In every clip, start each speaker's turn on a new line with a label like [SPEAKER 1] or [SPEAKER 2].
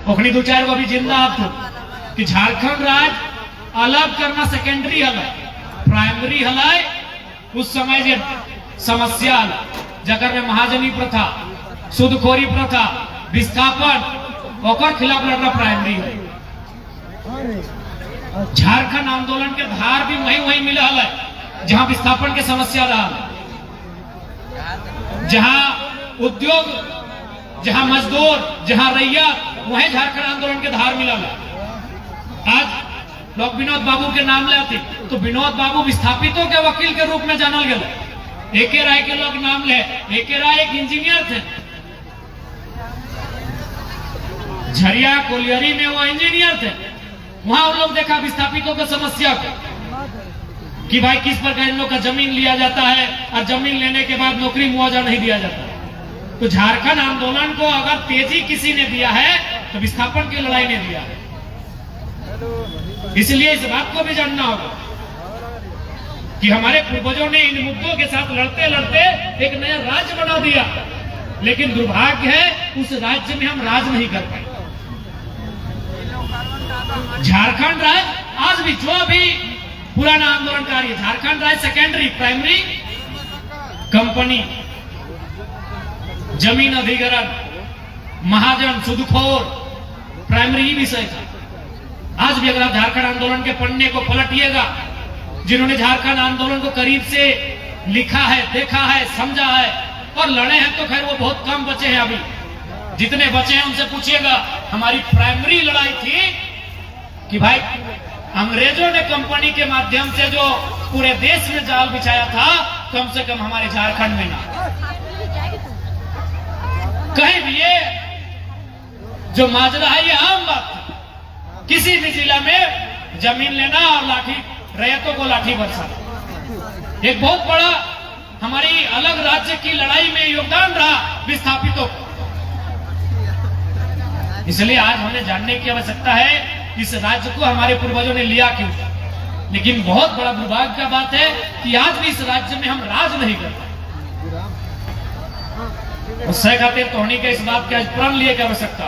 [SPEAKER 1] ओखनी दो चार को अभी जिंदा आप तो कि झारखंड राज्य अलग करना सेकेंडरी हलाय, प्राइमरी हलाय उस समय जे समस्या जगर में महाजनी प्रथा, सूदखोरी प्रथा, विस्थापन ओकर खिलाफ लड़ना प्राइमरी है। झारखंड आंदोलन के धार भी वही मिला है जहां विस्थापन के समस्या रहा, जहां उद्योग, जहां मजदूर, जहां रैयत, वहीं झारखंड आंदोलन के धार मिला है। आज लोग विनोद बाबू के नाम लेते तो विनोद बाबू विस्थापितों के वकील के रूप में जानल गए। एके राय के लोग नाम ले, एके राय एक इंजीनियर थे, झरिया कोलियरी में वो इंजीनियर थे। वहां उन लोग देखा विस्थापितों की समस्या को कि भाई किस प्रकार इन लोग का जमीन लिया जाता है और जमीन लेने के बाद नौकरी मुआवजा नहीं दिया जाता। तो झारखंड आंदोलन को अगर तेजी किसी ने दिया है तो विस्थापन की लड़ाई ने दिया है। इसलिए इस बात को भी जानना होगा कि हमारे पूर्वजों ने इन मुद्दों के साथ लड़ते लड़ते एक नया राज्य बना दिया, लेकिन दुर्भाग्य है उस राज्य में हम राज नहीं कर पाए। झारखंड राज्य आज भी जो भी पुराना आंदोलनकारी है, झारखंड राज्य सेकेंडरी, प्राइमरी कंपनी, जमीन अधिग्रहण, महाजन, सूदखोर, प्राइमरी विषय था। आज भी अगर आप झारखंड आंदोलन के पन्ने को पलटिएगा, जिन्होंने झारखंड आंदोलन को करीब से लिखा है, देखा है, समझा है और लड़े हैं, तो खैर वो बहुत कम बचे हैं। अभी जितने बचे हैं उनसे पूछिएगा। हमारी प्राइमरी लड़ाई थी कि भाई अंग्रेजों ने कंपनी के माध्यम से जो पूरे देश में जाल बिछाया था, कम से कम हमारे झारखंड में ना कहीं भी ये जो माजरा है, ये आम बात थी। किसी भी जिला में जमीन लेना और लाठी, रैयतों को लाठी बरसाना, एक बहुत बड़ा हमारी अलग राज्य की लड़ाई में योगदान रहा विस्थापितों को। इसलिए आज हमें जानने की आवश्यकता है इस राज्य को हमारे पूर्वजों ने लिया क्यों। लेकिन बहुत बड़ा दुर्भाग्य का बात है कि आज भी इस राज्य में हम राज नहीं करते। उससे खातिर तो होने के इस बात के प्रण लिए की आवश्यकता।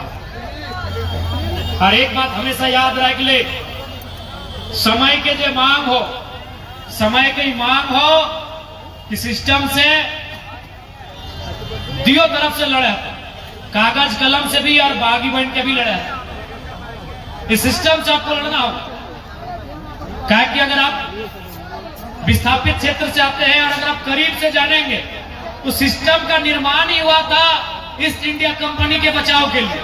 [SPEAKER 1] और एक बात हमेशा याद रख ले, समय के जो मांग हो, समय की मांग हो कि सिस्टम से दियो तरफ से लड़े, कागज कलम से भी और बागी बन के भी लड़े। इस सिस्टम से आपको लड़ना होगा। क्या कि अगर आप विस्थापित क्षेत्र से आते हैं और अगर आप करीब से जानेंगे तो सिस्टम का निर्माण ही हुआ था ईस्ट इंडिया कंपनी के बचाव के लिए।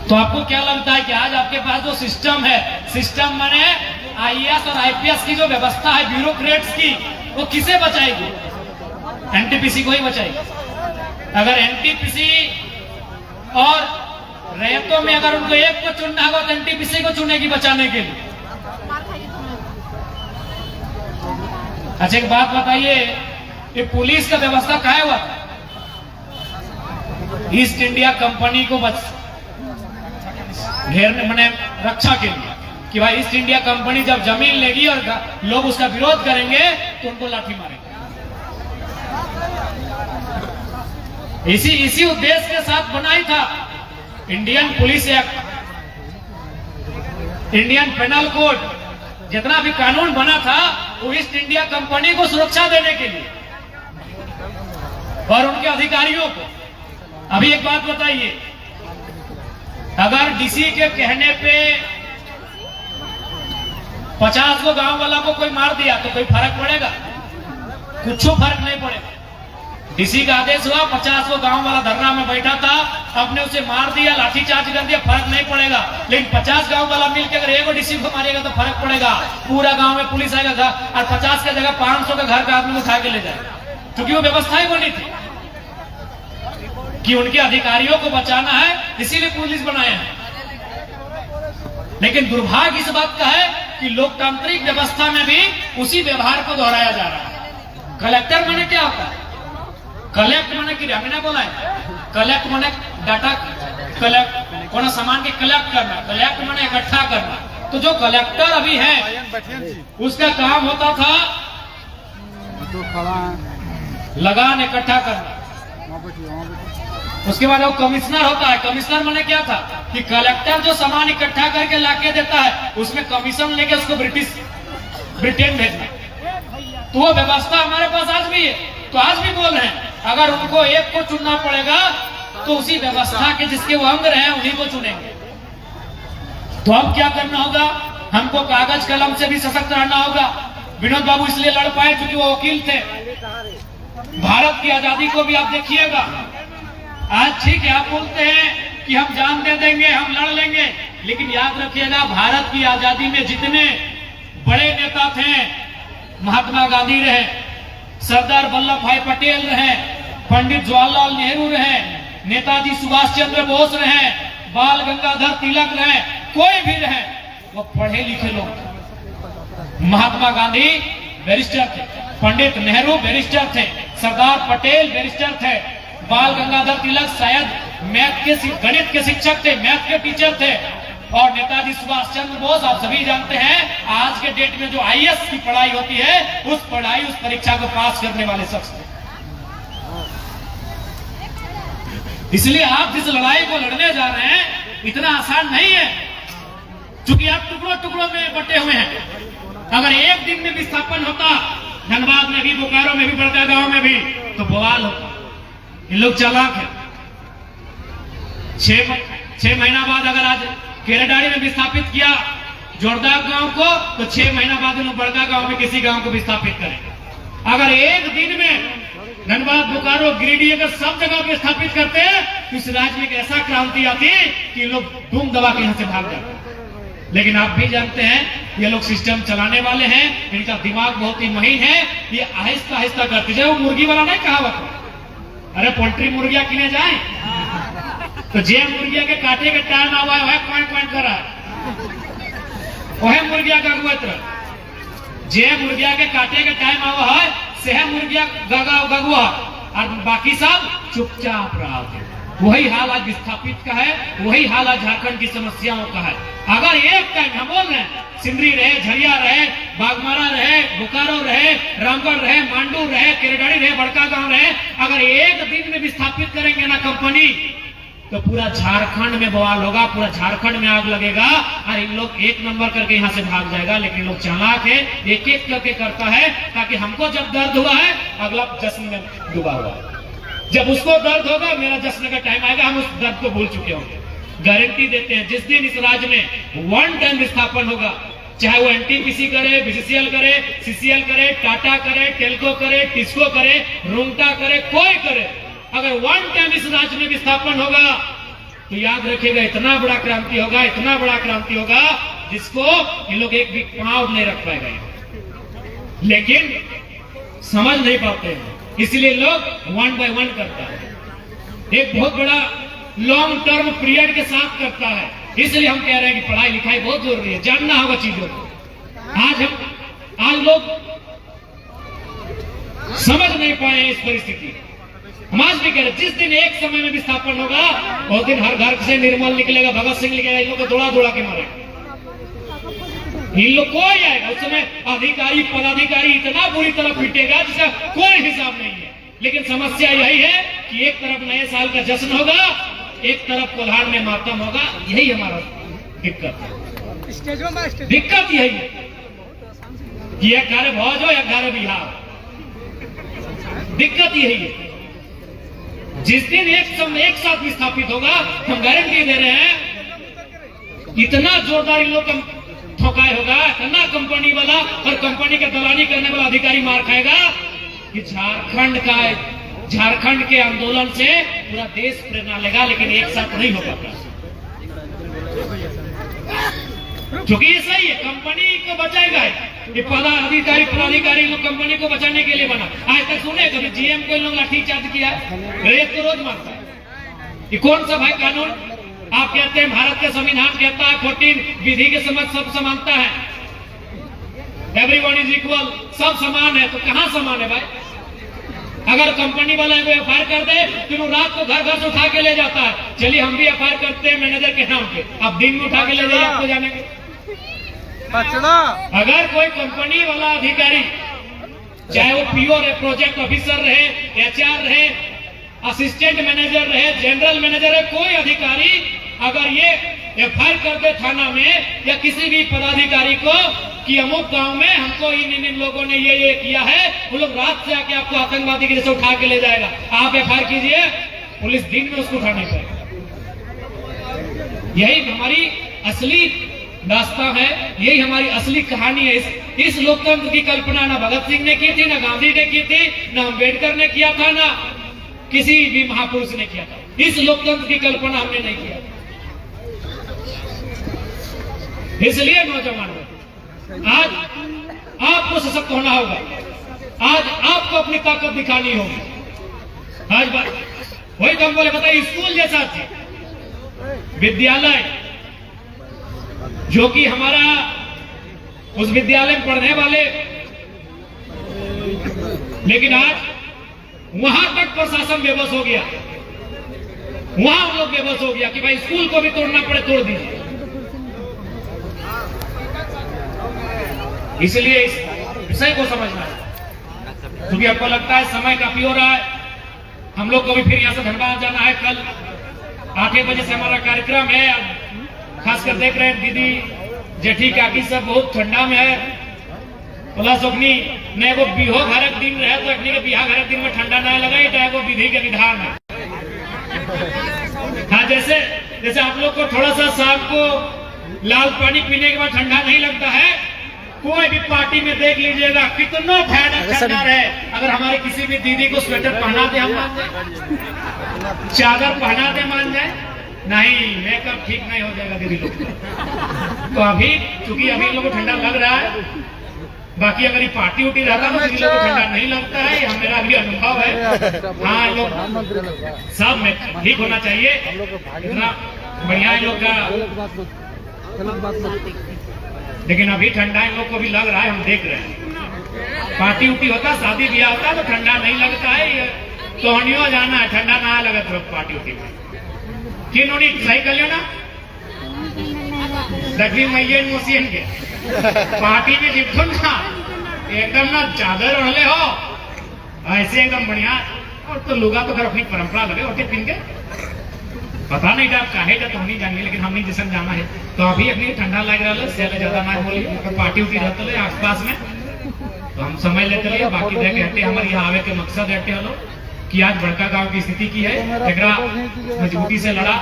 [SPEAKER 1] तो आपको क्या लगता है कि आज आपके पास जो सिस्टम है, सिस्टम माने आईएएस और आईपीएस की जो व्यवस्था है ब्यूरोक्रेट्स की, वो किसे बचाएगी? एनटीपीसी को ही बचाएगी। अगर एनटीपीसी और रैयतों में अगर उनको एक को चुनना होगा तो एनटीपीसी को चुनेगी बचाने के लिए। अच्छा एक बात बताइए, ये पुलिस का व्यवस्था क्या हुआ? ईस्ट इंडिया कंपनी को घेरने मैंने रक्षा के लिए कि भाई ईस्ट इंडिया कंपनी जब जमीन लेगी और लोग उसका विरोध करेंगे तो उनको लाठी मारेंगे। इसी उद्देश्य के साथ बनाई था Indian police act, Indian penal code, जितना भी कानून बना था वो ईस्ट इंडिया कंपनी को सुरक्षा देने के लिए और उनके अधिकारियों को। अभी एक बात बताइए, अगर डीसी के कहने पे 50 को गांव वाला को कोई मार दिया तो कोई फर्क पड़ेगा? कुछ फर्क नहीं पड़ेगा। डीसी का आदेश हुआ, 50 को गांव वाला धरना में बैठा था, आपने उसे मार दिया, लाठीचार्ज कर दिया, फर्क नहीं पड़ेगा। लेकिन 50 गांव वाला मिलकर अगर एक डीसी को मारेगा तो फर्क पड़ेगा। पूरा गांव में पुलिस आएगा और 50 की जगह 500 का घर का आदमी उठा के ले जाएगा, क्योंकि वो व्यवस्था ही बनी थी कि उनके अधिकारियों को बचाना है, इसीलिए पुलिस बनाए हैं। लेकिन दुर्भाग्य इस बात का है कि लोकतांत्रिक व्यवस्था में भी उसी व्यवहार को दोहराया जा रहा है। कलेक्टर माने क्या होता है? कलेक्ट माने कि हमने बोला है, कलेक्ट माने डाटा कलेक्ट, कोई सामान के कलेक्ट करना, कलेक्ट माने इकट्ठा करना। तो जो कलेक्टर अभी है उसका काम होता था लगान इकट्ठा करना, उसके बाद वो कमिश्नर होता है। कमिश्नर माने क्या था कि कलेक्टर जो सामान इकट्ठा करके लाके देता है उसमें कमीशन लेके उसको ब्रिटेन भेजना। तो वो व्यवस्था हमारे पास आज भी है। तो आज भी बोल रहे हैं अगर उनको एक को चुनना पड़ेगा तो उसी व्यवस्था के जिसके वो अंग रहे उन्हीं को चुनेंगे। तो अब क्या करना होगा, हमको कागज कलम से भी सशक्त रहना होगा। विनोद बाबू इसलिए लड़ पाए क्योंकि वो वकील थे। भारत की आजादी को भी आप देखिएगा, आज ठीक है आप बोलते हैं कि हम जान दे देंगे, हम लड़ लेंगे, लेकिन याद रखिएगा भारत की आजादी में जितने बड़े नेता थे, महात्मा गांधी रहे, सरदार वल्लभ भाई पटेल रहे, पंडित जवाहरलाल नेहरू रहे, नेताजी सुभाष चंद्र बोस रहे, बाल गंगाधर तिलक रहे, कोई भी रहे, वो पढ़े लिखे लोग। महात्मा गांधी बैरिस्टर थे, पंडित नेहरू बैरिस्टर थे, सरदार पटेल बैरिस्टर थे, बाल गंगाधर तिलक शायद गणित के शिक्षक थे, मैथ के टीचर थे, और नेताजी सुभाष चंद्र बोस आप सभी जानते हैं आज के डेट में जो आईएएस की पढ़ाई होती है उस परीक्षा को पास करने वाले शख्स थे। इसलिए आप जिस लड़ाई को लड़ने जा रहे हैं इतना आसान नहीं है, क्योंकि आप टुकड़ों टुकड़ों में बटे हुए हैं। अगर एक दिन में विस्थापन होता, धनबाद में भी, बोकारो में भी, बड़का गांव में भी, तो बवाल होता। ये लोग चालाक है। 6 महीना बाद अगर आज केरेडारी में विस्थापित किया जोरदार गांव को, तो 6 महीना बाद उन्होंने बड़का गांव में किसी गांव को विस्थापित करें। अगर एक दिन में धनबाद, बोकारो, गिरिडीह अगर सब जगह विस्थापित करते हैं तो इस राज्य में एक ऐसा क्रांति आती कि लोग धूम दबा के यहां से भाग जाते। लेकिन आप भी जानते हैं ये लोग सिस्टम चलाने वाले हैं, इनका दिमाग बहुत ही महीन है, ये आहिस्ता आहिस्ता करते जाए। वो मुर्गी वाला नहीं कहावत, अरे पोल्ट्री मुर्गिया किने जाए तो जे मुर्गिया के काटे के टाइम आवा है पॉइंट कर रहा है, वह मुर्गिया का गुत्र, जे मुर्गिया के काटे के टाइम आवा है सेह मुर्गिया गगुआ, और बाकी सब चुपचाप रहा। वही हाल आज विस्थापित का है, वही हाल आज झारखंड की समस्याओं का है। अगर एक टाइम हम बोल रहे हैं सिंदरी रहे, झरिया रहे, बागमारा रहे, बोकारो रहे, रामगढ़ रहे, मांडू रहे, केरेडारी रहे, बड़का गांव रहे, अगर एक दिन में विस्थापित करेंगे ना कंपनी तो पूरा झारखंड में बवाल होगा, पूरा झारखंड में आग लगेगा और इन लोग एक नंबर करके यहाँ से भाग जाएगा। लेकिन लोग चालाक है, एक एक करके करता है ताकि हमको जब दर्द हुआ है अगला जश्न में डूबा हुआ है, जब उसको दर्द होगा मेरा जश्न का टाइम आएगा, हम उस दर्द को भूल चुके होंगे। गारंटी देते हैं जिस दिन इस राज्य में 1 टाइम विस्थापन होगा, चाहे वो एनटीपीसी करे, बीसीसीएल करे, सीसीएल करे, टाटा करे, टेल्को करे, टिस्को करे, रूंगटा करे, कोई करे, अगर 1 टाइम इस राज्य में विस्थापन होगा तो याद रखिएगा इतना बड़ा क्रांति होगा, इतना बड़ा क्रांति होगा जिसको ये लोग एक भी पांव नहीं रख पाएगा। लेकिन समझ नहीं पाते हैं, इसलिए लोग 1 बाय 1 करता है, एक बहुत बड़ा लॉन्ग टर्म पीरियड के साथ करता है। इसलिए हम कह रहे हैं कि पढ़ाई लिखाई बहुत जरूरी है, जानना होगा चीजों को। आज लोग समझ नहीं पाए इस परिस्थिति। हम आज भी कह रहे जिस दिन एक समय में विस्थापन होगा उस दिन हर घर से निर्मल निकलेगा, भगत सिंह निकलेगा, इन लोग को दौड़ा दौड़ा के मारेगा। इन लोग कोई आएगा उस समय अधिकारी पदाधिकारी इतना बुरी तरह पीटेगा जिसका कोई हिसाब नहीं है। लेकिन समस्या यही है कि एक तरफ नए साल का जश्न होगा, एक तरफ कोल्हार में मातम होगा। यही हमारा दिक्कत है, दिक्कत यही है कि एक घरे भौज हो, एक घरे बिहार, दिक्कत यही है। जिस दिन एक साथ विस्थापित होगा, हम गारंटी दे रहे हैं इतना जोरदार इन लोग का ठोकाई होगा, इतना कंपनी वाला और कंपनी का दलाली करने वाला अधिकारी मार खाएगा कि झारखंड के आंदोलन से पूरा देश प्रेरणा लेगा। लेकिन एक साथ नहीं हो पाता, क्योंकि ये सही है, कंपनी को बचाएगा। ये पदाधिकारी लोग कंपनी को बचाने के लिए बना। आज तक सुने कभी जीएम को इन लोग लाठीचार्ज किया, रेत तो रोज मारता है। ये कौन सा भाई कानून? आप कहते हैं भारत का संविधान कहता है 14 विधि के समझ सब समानता है, एवरीवन इज इक्वल, सब समान है। तो कहां समान है भाई? अगर कंपनी वाला को एफआईआर कर दे तो रात को घर घर से उठा के ले जाता है। चलिए हम भी एफआईआर करते हैं मैनेजर के नाम पे, अब दिन में उठा के ले जाइए, आपको जाने के। अगर कोई कंपनी वाला अधिकारी, चाहे वो पीओ रहे, प्रोजेक्ट ऑफिसर रहे, एचआर रहे, असिस्टेंट मैनेजर रहे, जनरल मैनेजर है, कोई अधिकारी अगर ये एफआईआर कर दे थाना में या किसी भी पदाधिकारी को कि अमुक गांव में हमको इन लोगों ने ये किया है, वो लोग रात से आके आपको आतंकवादी के जैसे उठा के ले जाएगा, आप एफआईआर कीजिए, पुलिस दिन में उसको उठाने पाएगा। यही हमारी असली दास्ता है, यही हमारी असली कहानी है। इस लोकतंत्र की कल्पना ना भगत सिंह ने की थी, ना गांधी ने की थी, ना अम्बेडकर ने किया था, ना किसी भी महापुरुष ने किया था। इस लोकतंत्र की कल्पना हमने नहीं किया। इसलिए नौजवानों, आज आपको सशक्त होना होगा, आज आपको अपनी ताकत दिखानी होगी। आज बात वही तो हम बोले, बताइए स्कूल जैसा विद्यालय जो कि हमारा उस विद्यालय में पढ़ने वाले, लेकिन आज वहां तक प्रशासन बेबस हो गया, वहां हम लोग बेबस हो गया कि भाई स्कूल को भी तोड़ना पड़े तोड़ दीजिए। इसलिए इस विषय को समझना है, क्योंकि आपको लगता है समय काफी हो रहा है, हम लोग को भी फिर यहां से धनबाद जाना है। कल 8 बजे से हमारा कार्यक्रम है। खासकर देख रहे हैं दीदी जेठी काकी सब बहुत ठंडा में है, प्लस अपनी ने वो बिहो घर दिन रहे तो अपनी के बिहा घर दिन में ठंडा ना लगा, ये वो विधि के विधान है। हाँ, जैसे आप लोग को थोड़ा सा शाम को लाल पानी पीने के बाद ठंडा नहीं लगता है, कोई भी पार्टी में देख लीजिएगा कितना भयानक ठंडा है, अगर हमारे किसी भी दीदी को स्वेटर पहना दे हम मान जाए, चादर पहना दे मान जाए, नहीं मेकअप ठीक नहीं हो जाएगा दीदी लोग। तो अभी चूंकि अभी लोगों को ठंडा लग रहा है, बाकी अगर ये पार्टी उटी रहता तो दीदी लोगों को ठंडा नहीं लगता है, यह मेरा भी अनुभव है। हाँ, लोग सब में ठीक होना चाहिए, इतना बढ़िया लोग का, लेकिन अभी ठंडा इन लोग को भी लग रहा है, हम देख रहे हैं। पार्टी उटी होता, शादी ब्याह होता तो ठंडा नहीं लगता है, तोहनियों जाना है ठंडा ना लगा तो पार्टी उटी में किन्होंने सही कर लियो ना दक्षिणी मैया मोसियन के पार्टी में जितो ना एकदम ना चादर ओढ़ले हो ऐसे एकदम बढ़िया, और तो लुगा तो घर अपनी परंपरा लगे होते पिन के, पता नहीं था काहे का तो नहीं जानिए, लेकिन हमने जिसन जाना है तो अभी अपनी ठंडा लग रहा है, ज्यादा ज्यादा ना बोली, पार्टी उठी रहते है आसपास में तो हम समझ लेते रहिए। बाकी देख हटे हमारे यहाँ आवे के मकसद हटे हलो कि आज बड़का गांव की स्थिति की है, एक मजबूती से लड़ा,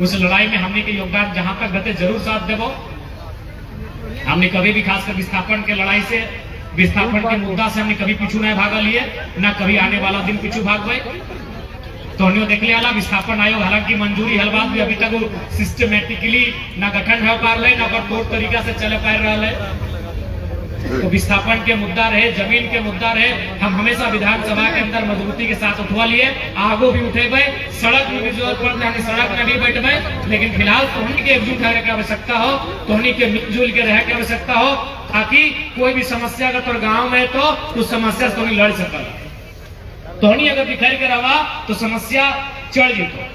[SPEAKER 1] उस लड़ाई में हमने के योगदान जहां तक गते जरूर साथ देवो। हमने कभी भी खासकर विस्थापन के लड़ाई से, विस्थापन के मुद्दा से हमने कभी पीछू नहीं भागा लिए, ना कभी आने वाला दिन पीछू भाग गए। तो देख लिया विस्थापन आयोग हालांकि मंजूरी हल बात भी अभी तक सिस्टमेटिकली ना गठन हो पा रहे, ना तौर तरीका से चले पा रहा है। तो विस्थापन के मुद्दा रहे, जमीन के मुद्दा रहे, हम हमेशा विधानसभा के अंदर मजबूती के साथ उठवा लिए, आगो भी उठे गए, सड़क में भी जरूरत पड़ते हम सड़क में भी बैठ गए, लेकिन फिलहाल तोहनी के एकजुट रहने की आवश्यकता हो, तोहनी के मिलजुल के रहने की आवश्यकता हो, ताकि कोई भी समस्या अगर तो गाँव में तो उस समस्या से तोहनी लड़ सका। तोहनी अगर बिखर के रहा तो समस्या चढ़ जीतो,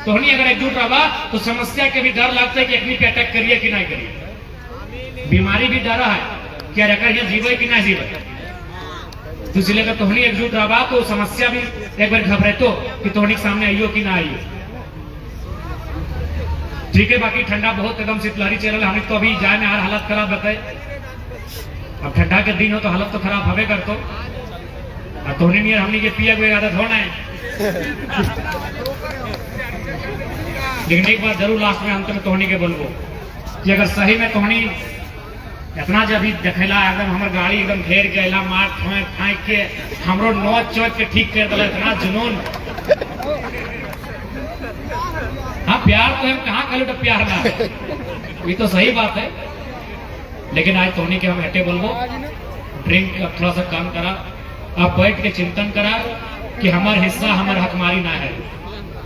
[SPEAKER 1] तोहनी अगर एकजुट रहा तो समस्या के भी डर लगता है कि अपनी पे अटैक करिए कि नहीं करिए, बीमारी भी डरा है क्या रखा है जीवे कि नहीं जीवे, तो इसलिए अगर तोहनी एकजुट रहा तो समस्या भी एक बार घबराए तो कि तोहनी के सामने आइयो कि ना आइयो। ठीक है, बाकी ठंडा बहुत एकदम शीतलहरी चल रहा है, हमें तो अभी जाए में हालत खराब बताए, अब ठंडा के दिन हो तो हालत तो खराब हवे कर तो तोहनी नहीं हमने के पिया हुए आदत होना है। लेकिन एक बार जरूर लास्ट में अंत में तोहनी के बोलबो कि अगर सही में तोहनी इतना जब देखेला एकदम हमार गाड़ी एकदम घेर के अला मार फाँक के हमरो नोच चोच के ठीक कर दिला, इतना जुनून। हाँ, प्यार तो हम कहाँ कल तो प्यार ना, ये तो सही बात है, लेकिन आज तोहनी के हम हटे बोलबो, ड्रिंक थोड़ा सा कम करा, आप बैठ के चिंतन करा कि हमार हिस्सा हमार हकमारी ना है।